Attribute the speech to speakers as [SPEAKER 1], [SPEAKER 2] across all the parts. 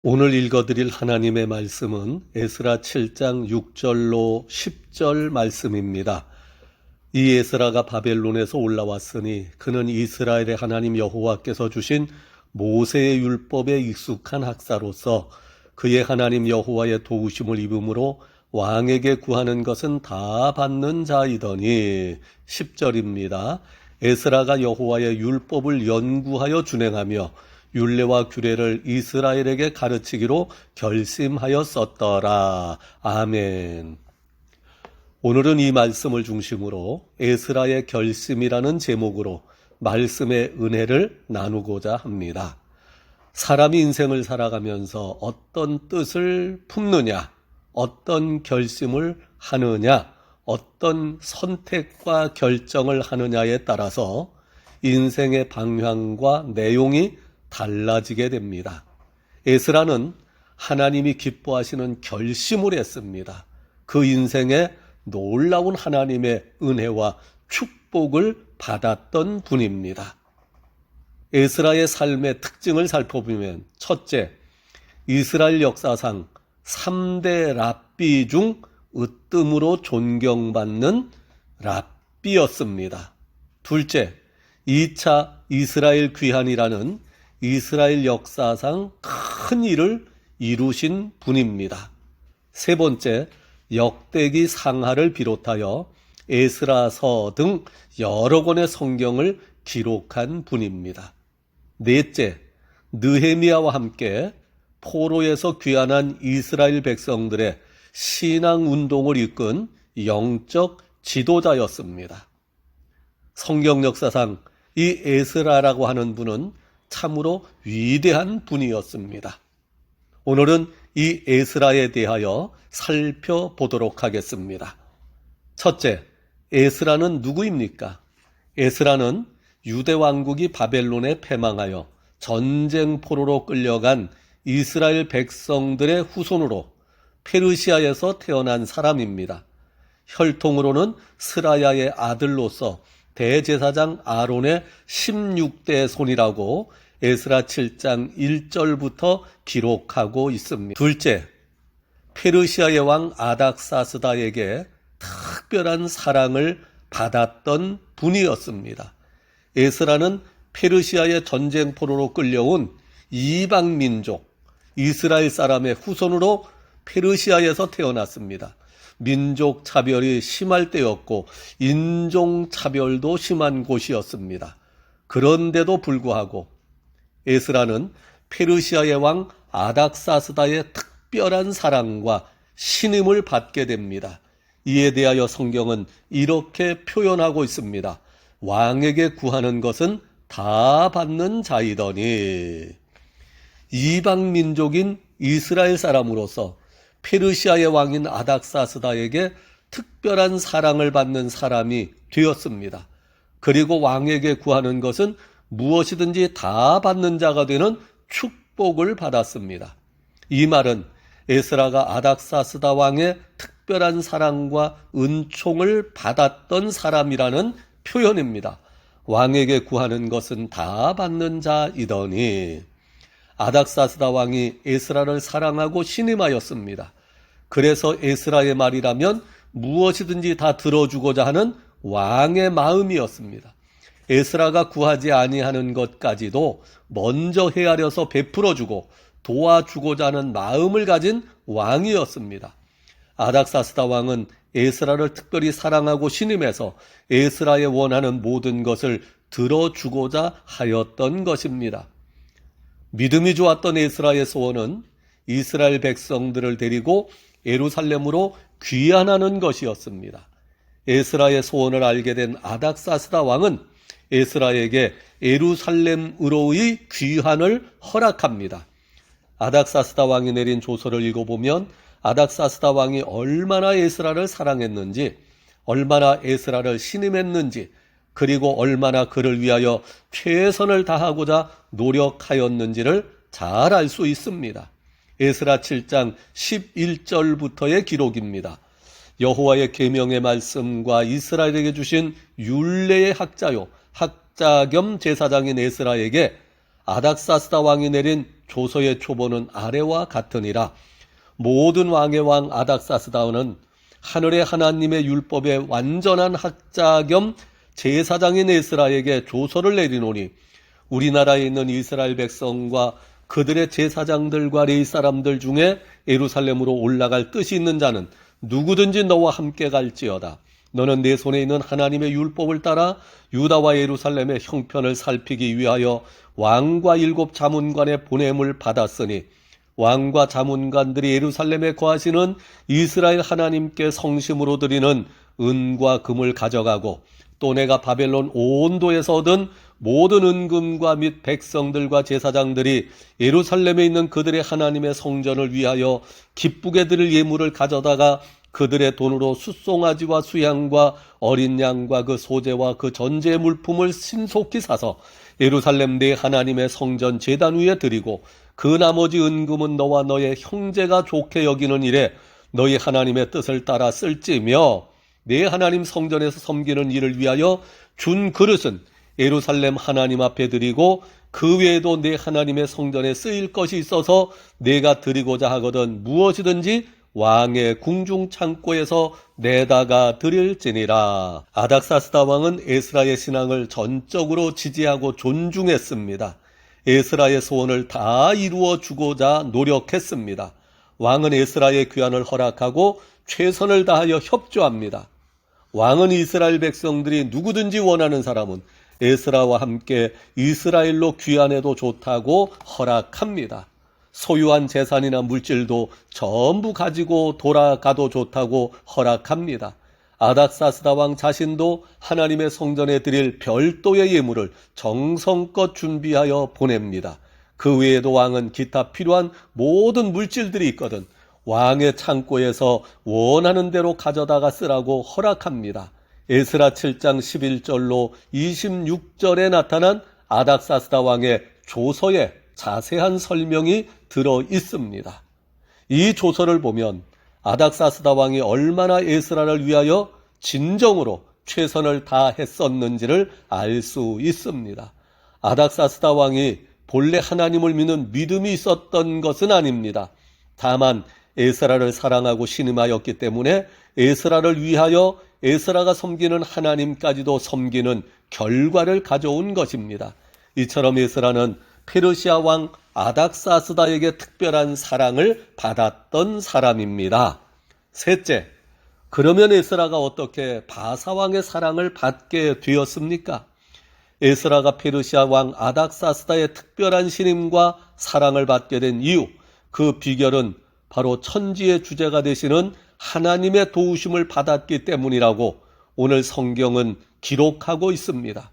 [SPEAKER 1] 오늘 읽어드릴 하나님의 말씀은 에스라 7장 6절로 10절 말씀입니다. 이 에스라가 바벨론에서 올라왔으니 그는 이스라엘의 하나님 여호와께서 주신 모세의 율법에 익숙한 학사로서 그의 하나님 여호와의 도우심을 입음으로 왕에게 구하는 것은 다 받는 자이더니 10절입니다. 에스라가 여호와의 율법을 연구하여 준행하며 율례와 규례를 이스라엘에게 가르치기로 결심하였었더라. 아멘. 오늘은 이 말씀을 중심으로 에스라의 결심이라는 제목으로 말씀의 은혜를 나누고자 합니다. 사람이 인생을 살아가면서 어떤 뜻을 품느냐, 어떤 결심을 하느냐, 어떤 선택과 결정을 하느냐에 따라서 인생의 방향과 내용이 달라지게 됩니다. 에스라는 하나님이 기뻐하시는 결심을 했습니다. 그 인생에 놀라운 하나님의 은혜와 축복을 받았던 분입니다. 에스라의 삶의 특징을 살펴보면 첫째, 이스라엘 역사상 3대 랍비 중 으뜸으로 존경받는 랍비였습니다. 둘째, 2차 이스라엘 귀환이라는 이스라엘 역사상 큰 일을 이루신 분입니다. 세 번째, 역대기 상하를 비롯하여 에스라서 등 여러 권의 성경을 기록한 분입니다. 넷째, 느헤미야와 함께 포로에서 귀환한 이스라엘 백성들의 신앙운동을 이끈 영적 지도자였습니다. 성경 역사상 이 에스라라고 하는 분은 참으로 위대한 분이었습니다. 오늘은 이 에스라에 대하여 살펴보도록 하겠습니다. 첫째, 에스라는 누구입니까? 에스라는 유대 왕국이 바벨론에 패망하여 전쟁 포로로 끌려간 이스라엘 백성들의 후손으로 페르시아에서 태어난 사람입니다. 혈통으로는 스라야의 아들로서 대제사장 아론의 16대 손이라고 에스라 7장 1절부터 기록하고 있습니다. 둘째, 페르시아의 왕 아닥사스다에게 특별한 사랑을 받았던 분이었습니다. 에스라는 페르시아의 전쟁 포로로 끌려온 이방 민족 이스라엘 사람의 후손으로 페르시아에서 태어났습니다. 민족 차별이 심할 때였고 인종 차별도 심한 곳이었습니다. 그런데도 불구하고 에스라는 페르시아의 왕 아닥사스다의 특별한 사랑과 신임을 받게 됩니다. 이에 대하여 성경은 이렇게 표현하고 있습니다. 왕에게 구하는 것은 다 받는 자이더니. 이방 민족인 이스라엘 사람으로서 페르시아의 왕인 아닥사스다에게 특별한 사랑을 받는 사람이 되었습니다. 그리고 왕에게 구하는 것은 무엇이든지 다 받는 자가 되는 축복을 받았습니다. 이 말은 에스라가 아닥사스다 왕의 특별한 사랑과 은총을 받았던 사람이라는 표현입니다. 왕에게 구하는 것은 다 받는 자이더니. 아닥사스다 왕이 에스라를 사랑하고 신임하였습니다. 그래서 에스라의 말이라면 무엇이든지 다 들어주고자 하는 왕의 마음이었습니다. 에스라가 구하지 아니하는 것까지도 먼저 헤아려서 베풀어주고 도와주고자 하는 마음을 가진 왕이었습니다. 아닥사스다 왕은 에스라를 특별히 사랑하고 신임해서 에스라의 원하는 모든 것을 들어주고자 하였던 것입니다. 믿음이 좋았던 에스라의 소원은 이스라엘 백성들을 데리고 예루살렘으로 귀환하는 것이었습니다. 에스라의 소원을 알게 된 아닥사스다 왕은 에스라에게 예루살렘으로의 귀환을 허락합니다. 아닥사스다 왕이 내린 조서를 읽어보면 아닥사스다 왕이 얼마나 에스라를 사랑했는지, 얼마나 에스라를 신임했는지, 그리고 얼마나 그를 위하여 최선을 다하고자 노력하였는지를 잘 알 수 있습니다. 에스라 7장 11절부터의 기록입니다. 여호와의 계명의 말씀과 이스라엘에게 주신 율례의 학자요 학자 겸 제사장인 에스라에게 아닥사스다 왕이 내린 조서의 초본은 아래와 같으니라. 모든 왕의 왕 아닥사스다는 하늘의 하나님의 율법의 완전한 학자 겸 제사장인 에스라에게 조서를 내리노니 우리나라에 있는 이스라엘 백성과 그들의 제사장들과 레위 사람들 중에 예루살렘으로 올라갈 뜻이 있는 자는 누구든지 너와 함께 갈지어다. 너는 내 손에 있는 하나님의 율법을 따라 유다와 예루살렘의 형편을 살피기 위하여 왕과 7 자문관의 보냄을 받았으니 왕과 자문관들이 예루살렘에 거하시는 이스라엘 하나님께 성심으로 드리는 은과 금을 가져가고 또 내가 바벨론 온도에서 얻은 모든 은금과 및 백성들과 제사장들이 예루살렘에 있는 그들의 하나님의 성전을 위하여 기쁘게 드릴 예물을 가져다가 그들의 돈으로 숫송아지와 수양과 어린 양과 그 소재와 그 전제 물품을 신속히 사서 예루살렘 내 하나님의 성전 제단 위에 드리고 그 나머지 은금은 너와 너의 형제가 좋게 여기는 일에 너희 하나님의 뜻을 따라 쓸지며 내 하나님 성전에서 섬기는 일을 위하여 준 그릇은 예루살렘 하나님 앞에 드리고 그 외에도 내 하나님의 성전에 쓰일 것이 있어서 내가 드리고자 하거든 무엇이든지 왕의 궁중 창고에서 내다가 드릴지니라. 아닥사스다 왕은 에스라의 신앙을 전적으로 지지하고 존중했습니다. 에스라의 소원을 다 이루어 주고자 노력했습니다. 왕은 에스라의 귀환을 허락하고 최선을 다하여 협조합니다. 왕은 이스라엘 백성들이 누구든지 원하는 사람은 에스라와 함께 이스라엘로 귀환해도 좋다고 허락합니다. 소유한 재산이나 물질도 전부 가지고 돌아가도 좋다고 허락합니다. 아닥사스다 왕 자신도 하나님의 성전에 드릴 별도의 예물을 정성껏 준비하여 보냅니다. 그 외에도 왕은 기타 필요한 모든 물질들이 있거든 왕의 창고에서 원하는 대로 가져다가 쓰라고 허락합니다. 에스라 7장 11절로 26절에 나타난 아닥사스다 왕의 조서에 자세한 설명이 들어 있습니다. 이 조서를 보면 아닥사스다 왕이 얼마나 에스라를 위하여 진정으로 최선을 다했었는지를 알 수 있습니다. 아닥사스다 왕이 본래 하나님을 믿는 믿음이 있었던 것은 아닙니다. 다만 에스라를 사랑하고 신임하였기 때문에 에스라를 위하여 에스라가 섬기는 하나님까지도 섬기는 결과를 가져온 것입니다. 이처럼 에스라는 페르시아 왕 아닥사스다에게 특별한 사랑을 받았던 사람입니다. 셋째, 그러면 에스라가 어떻게 바사왕의 사랑을 받게 되었습니까? 에스라가 페르시아 왕 아닥사스다의 특별한 신임과 사랑을 받게 된 이유, 그 비결은 바로 천지의 주제가 되시는 하나님의 도우심을 받았기 때문이라고 오늘 성경은 기록하고 있습니다.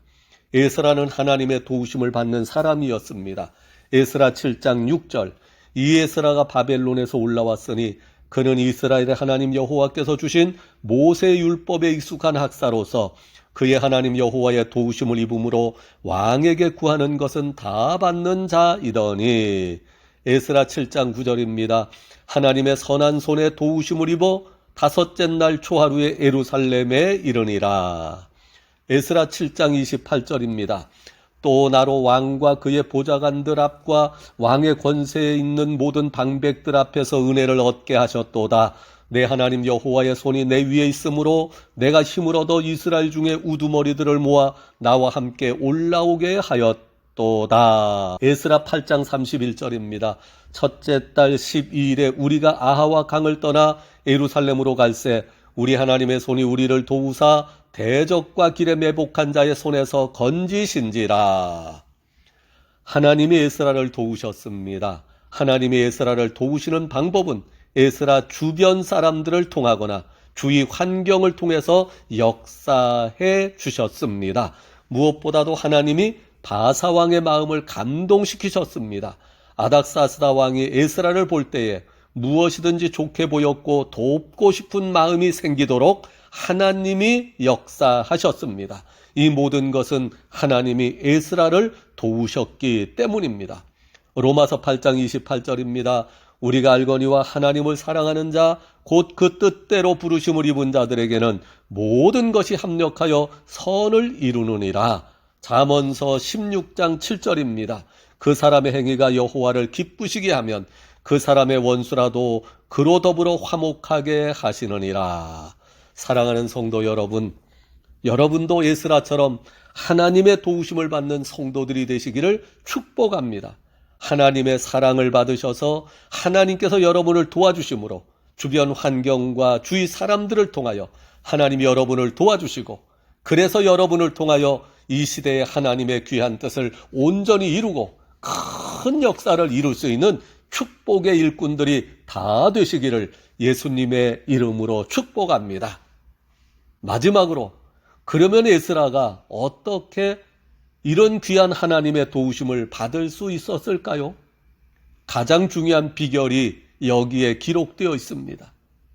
[SPEAKER 1] 에스라는 하나님의 도우심을 받는 사람이었습니다. 에스라 7장 6절, 이 에스라가 바벨론에서 올라왔으니 그는 이스라엘의 하나님 여호와께서 주신 모세 율법에 익숙한 학사로서 그의 하나님 여호와의 도우심을 입음으로 왕에게 구하는 것은 다 받는 자이더니. 에스라 7장 9절입니다. 하나님의 선한 손에 도우심을 입어 5째 날 초하루에 예루살렘에 이르니라. 에스라 7장 28절입니다. 또 나로 왕과 그의 보좌관들 앞과 왕의 권세에 있는 모든 방백들 앞에서 은혜를 얻게 하셨도다. 내 하나님 여호와의 손이 내 위에 있으므로 내가 힘을 얻어 이스라엘 중에 우두머리들을 모아 나와 함께 올라오게 하였도다. 에스라 8장 31절입니다. 첫째 달 12일에 우리가 아하와 강을 떠나 예루살렘으로 갈새 우리 하나님의 손이 우리를 도우사 대적과 길에 매복한 자의 손에서 건지신지라. 하나님이 에스라를 도우셨습니다. 하나님이 에스라를 도우시는 방법은 에스라 주변 사람들을 통하거나 주위 환경을 통해서 역사해 주셨습니다. 무엇보다도 하나님이 바사왕의 마음을 감동시키셨습니다. 아닥사스다 왕이 에스라를 볼 때에 무엇이든지 좋게 보였고 돕고 싶은 마음이 생기도록 하나님이 역사하셨습니다. 이 모든 것은 하나님이 에스라를 도우셨기 때문입니다. 로마서 8장 28절입니다. 우리가 알거니와 하나님을 사랑하는 자 곧 그 뜻대로 부르심을 입은 자들에게는 모든 것이 합력하여 선을 이루느니라. 잠언서 16장 7절입니다. 그 사람의 행위가 여호와를 기쁘시게 하면 그 사람의 원수라도 그로 더불어 화목하게 하시느니라. 사랑하는 성도 여러분, 여러분도 에스라처럼 하나님의 도우심을 받는 성도들이 되시기를 축복합니다. 하나님의 사랑을 받으셔서 하나님께서 여러분을 도와주심으로 주변 환경과 주위 사람들을 통하여 하나님이 여러분을 도와주시고, 그래서 여러분을 통하여 이 시대의 하나님의 귀한 뜻을 온전히 이루고 큰 역사를 이룰 수 있는 축복의 일꾼들이 다 되시기를 예수님의 이름으로 축복합니다. 마지막으로, 그러면 에스라가 어떻게 이런 귀한 하나님의 도우심을 받을 수 있었을까요? 가장 중요한 비결이 여기에 기록되어 있습니다.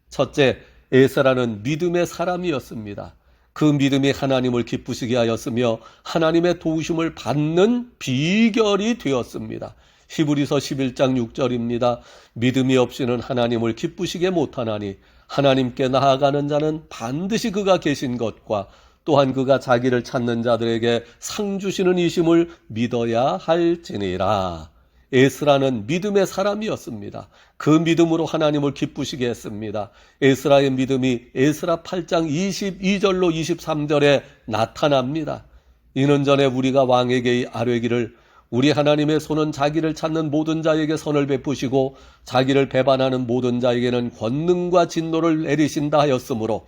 [SPEAKER 1] 첫째, 에스라는 믿음의 사람이었습니다. 그 믿음이 하나님을 기쁘시게 하였으며 하나님의 도우심을 받는 비결이 되었습니다. 히브리서 11장 6절입니다. 믿음이 없이는 하나님을 기쁘시게 못하나니 하나님께 나아가는 자는 반드시 그가 계신 것과 또한 그가 자기를 찾는 자들에게 상 주시는 이심을 믿어야 할지니라. 에스라는 믿음의 사람이었습니다. 그 믿음으로 하나님을 기쁘시게 했습니다. 에스라의 믿음이 에스라 8장 22절로 23절에 나타납니다. 이는 전에 우리가 왕에게 아뢰기를 우리 하나님의 손은 자기를 찾는 모든 자에게 선을 베푸시고 자기를 배반하는 모든 자에게는 권능과 진노를 내리신다 하였으므로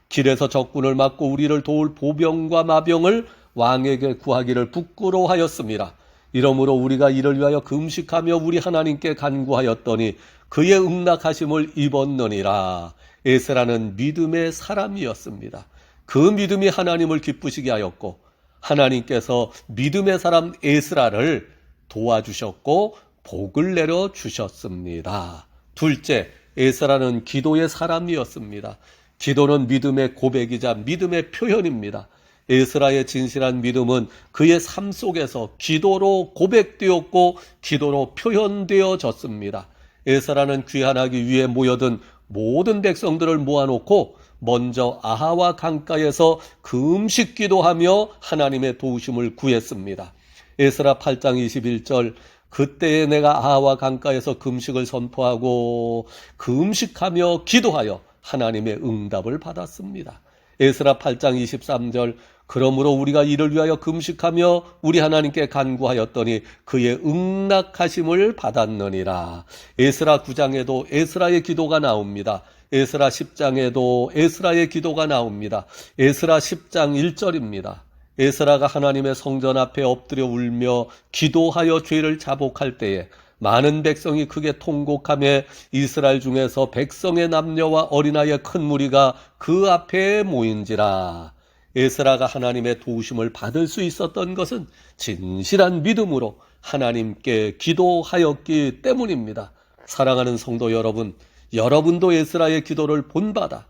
[SPEAKER 1] 길에서 적군을 막고 우리를 도울 보병과 마병을 왕에게 구하기를 부끄러워하였습니다. 이러므로 우리가 이를 위하여 금식하며 우리 하나님께 간구하였더니 그의 응낙하심을 입었느니라. 에스라는 믿음의 사람이었습니다. 그 믿음이 하나님을 기쁘시게 하였고 하나님께서 믿음의 사람 에스라를 도와주셨고 복을 내려 주셨습니다. 둘째, 에스라는 기도의 사람이었습니다. 기도는 믿음의 고백이자 믿음의 표현입니다. 에스라의 진실한 믿음은 그의 삶 속에서 기도로 고백되었고 기도로 표현되어졌습니다. 에스라는 귀환하기 위해 모여든 모든 백성들을 모아놓고 먼저 아하와 강가에서 금식 기도하며 하나님의 도우심을 구했습니다. 에스라 8장 21절, 그때에 내가 아하와 강가에서 금식을 선포하고 금식하며 기도하여 하나님의 응답을 받았습니다. 에스라 8장 23절, 그러므로 우리가 이를 위하여 금식하며 우리 하나님께 간구하였더니 그의 응낙하심을 받았느니라. 에스라 9장에도 에스라의 기도가 나옵니다. 에스라 10장에도 에스라의 기도가 나옵니다. 에스라 10장 1절입니다. 에스라가 하나님의 성전 앞에 엎드려 울며 기도하여 죄를 자복할 때에 많은 백성이 크게 통곡하며 이스라엘 중에서 백성의 남녀와 어린아이의 큰 무리가 그 앞에 모인지라. 에스라가 하나님의 도우심을 받을 수 있었던 것은 진실한 믿음으로 하나님께 기도하였기 때문입니다. 사랑하는 성도 여러분, 여러분도 에스라의 기도를 본받아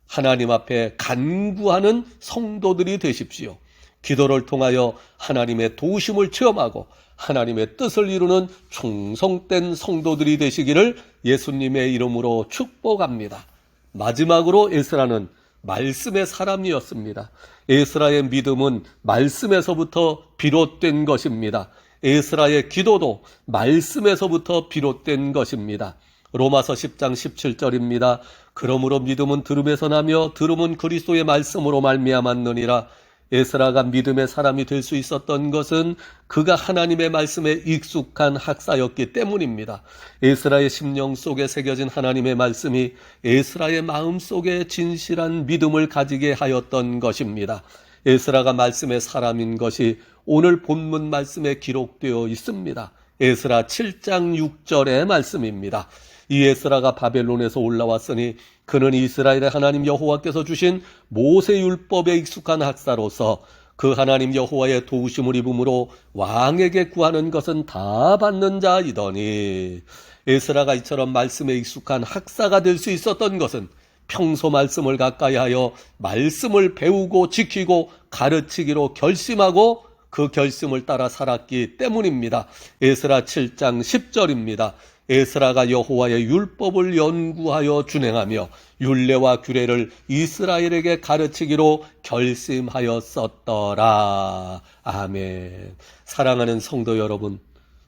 [SPEAKER 1] 하나님 앞에 간구하는 성도들이 되십시오. 기도를 통하여 하나님의 도우심을 체험하고 하나님의 뜻을 이루는 충성된 성도들이 되시기를 예수님의 이름으로 축복합니다. 마지막으로 에스라는 말씀의 사람이었습니다. 에스라의 믿음은 말씀에서부터 비롯된 것입니다. 에스라의 기도도 말씀에서부터 비롯된 것입니다. 로마서 10장 17절입니다. 그러므로 믿음은 들음에서 나며 들음은 그리스도의 말씀으로 말미암았느니라. 에스라가 믿음의 사람이 될 수 있었던 것은 그가 하나님의 말씀에 익숙한 학사였기 때문입니다. 에스라의 심령 속에 새겨진 하나님의 말씀이 에스라의 마음 속에 진실한 믿음을 가지게 하였던 것입니다. 에스라가 말씀의 사람인 것이 오늘 본문 말씀에 기록되어 있습니다. 에스라 7장 6절의 말씀입니다. 이 에스라가 바벨론에서 올라왔으니 그는 이스라엘의 하나님 여호와께서 주신 모세율법에 익숙한 학사로서 그 하나님 여호와의 도우심을 입음으로 왕에게 구하는 것은 다 받는 자이더니. 에스라가 이처럼 말씀에 익숙한 학사가 될 수 있었던 것은 평소 말씀을 가까이 하여 말씀을 배우고 지키고 가르치기로 결심하고 그 결심을 따라 살았기 때문입니다. 에스라 7장 10절입니다. 에스라가 여호와의 율법을 연구하여 준행하며 율례와 규례를 이스라엘에게 가르치기로 결심하였었더라. 아멘. 사랑하는 성도 여러분,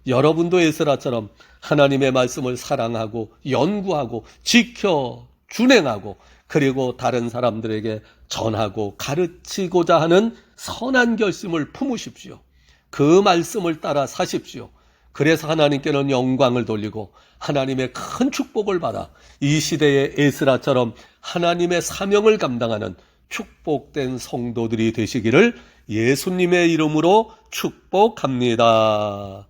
[SPEAKER 1] 여러분도 에스라처럼 하나님의 말씀을 사랑하고 연구하고 지켜 준행하고 그리고 다른 사람들에게 전하고 가르치고자 하는 선한 결심을 품으십시오. 그 말씀을 따라 사십시오. 그래서 하나님께는 영광을 돌리고 하나님의 큰 축복을 받아 이 시대의 에스라처럼 하나님의 사명을 감당하는 축복된 성도들이 되시기를 예수님의 이름으로 축복합니다.